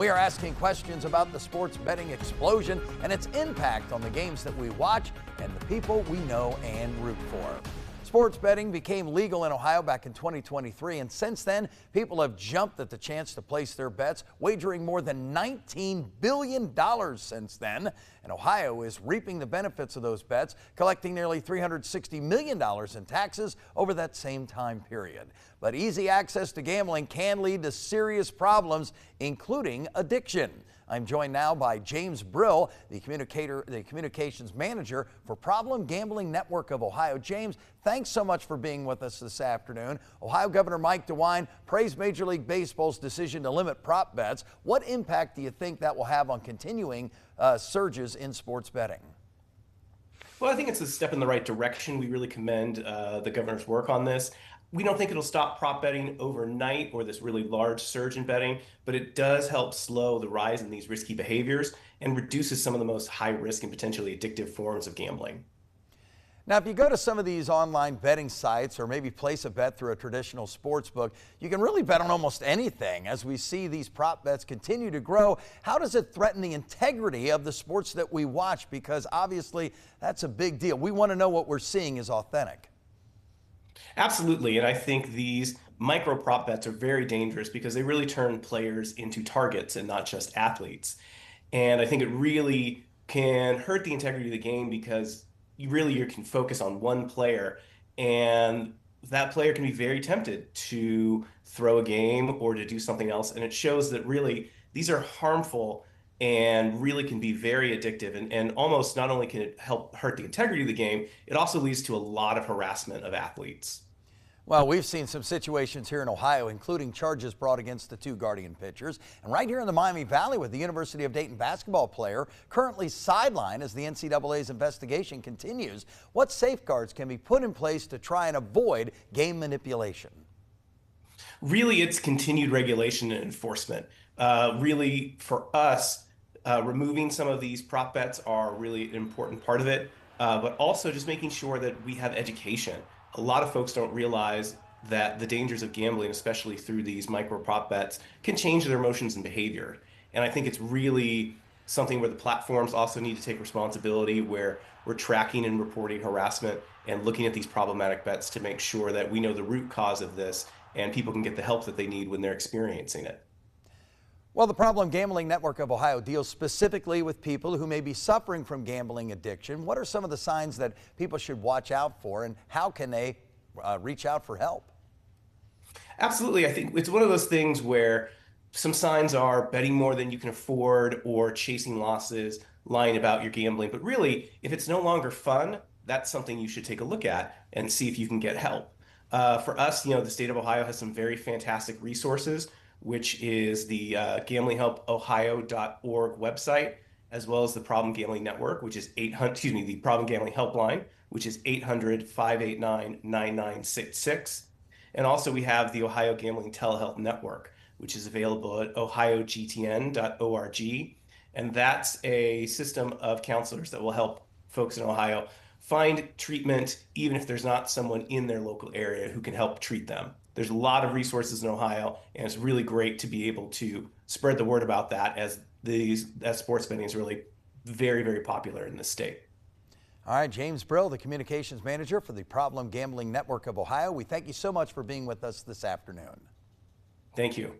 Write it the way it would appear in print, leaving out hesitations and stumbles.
We are asking questions about the sports betting explosion and its impact on the games that we watch and the people we know and root for. Sports betting became legal in Ohio back in 2023, and since then, people have jumped at the chance to place their bets, wagering more than $19 billion since then. And Ohio is reaping the benefits of those bets, collecting nearly $360 million in taxes over that same time period. But easy access to gambling can lead to serious problems, including addiction. I'm joined now by James Brill, the communications manager for Problem Gambling Network of Ohio. James, thanks so much for being with us this afternoon. Ohio Governor Mike DeWine praised Major League Baseball's decision to limit prop bets. What impact do you think that will have on continuing surges in sports betting? Well, I think it's a step in the right direction. We really commend the governor's work on this. We don't think it'll stop prop betting overnight or this really large surge in betting, but it does help slow the rise in these risky behaviors and reduces some of the most high risk and potentially addictive forms of gambling. Now, if you go to some of these online betting sites or maybe place a bet through a traditional sports book, you can really bet on almost anything. As we see these prop bets continue to grow, how does it threaten the integrity of the sports that we watch? Because obviously that's a big deal. We want to know what we're seeing is authentic. Absolutely, and I think these micro prop bets are very dangerous because they really turn players into targets and not just athletes. And I think it really can hurt the integrity of the game because you can focus on one player, and that player can be very tempted to throw a game or to do something else. And it shows that really these are harmful and really can be very addictive, and almost not only can it help hurt the integrity of the game, it also leads to a lot of harassment of athletes. Well, we've seen some situations here in Ohio, including charges brought against the two Guardian pitchers. And right here in the Miami Valley with the University of Dayton basketball player currently sidelined as the NCAA's investigation continues. What safeguards can be put in place to try and avoid game manipulation? Really, it's continued regulation and enforcement. Really, for us, removing some of these prop bets are really an important part of it, but also just making sure that we have education. A lot of folks don't realize that the dangers of gambling, especially through these micro prop bets, can change their emotions and behavior. And I think it's really something where the platforms also need to take responsibility, where we're tracking and reporting harassment and looking at these problematic bets to make sure that we know the root cause of this and people can get the help that they need when they're experiencing it. Well, the Problem Gambling Network of Ohio deals specifically with people who may be suffering from gambling addiction. What are some of the signs that people should watch out for, and how can they reach out for help? Absolutely. I think it's one of those things where some signs are betting more than you can afford or chasing losses, lying about your gambling. But really, if it's no longer fun, that's something you should take a look at and see if you can get help. For us, the state of Ohio has some very fantastic resources, which is the gamblinghelpohio.org website, as well as the Problem Gambling Network, which is the Problem Gambling Helpline, which is 800-589-9966. And also we have the Ohio Gambling Telehealth Network, which is available at ohiogtn.org. And that's a system of counselors that will help folks in Ohio find treatment, even if there's not someone in their local area who can help treat them. There's a lot of resources in Ohio, and it's really great to be able to spread the word about that as sports betting is really very, very popular in this state. All right, James Brill, the communications manager for the Problem Gambling Network of Ohio. We thank you so much for being with us this afternoon. Thank you.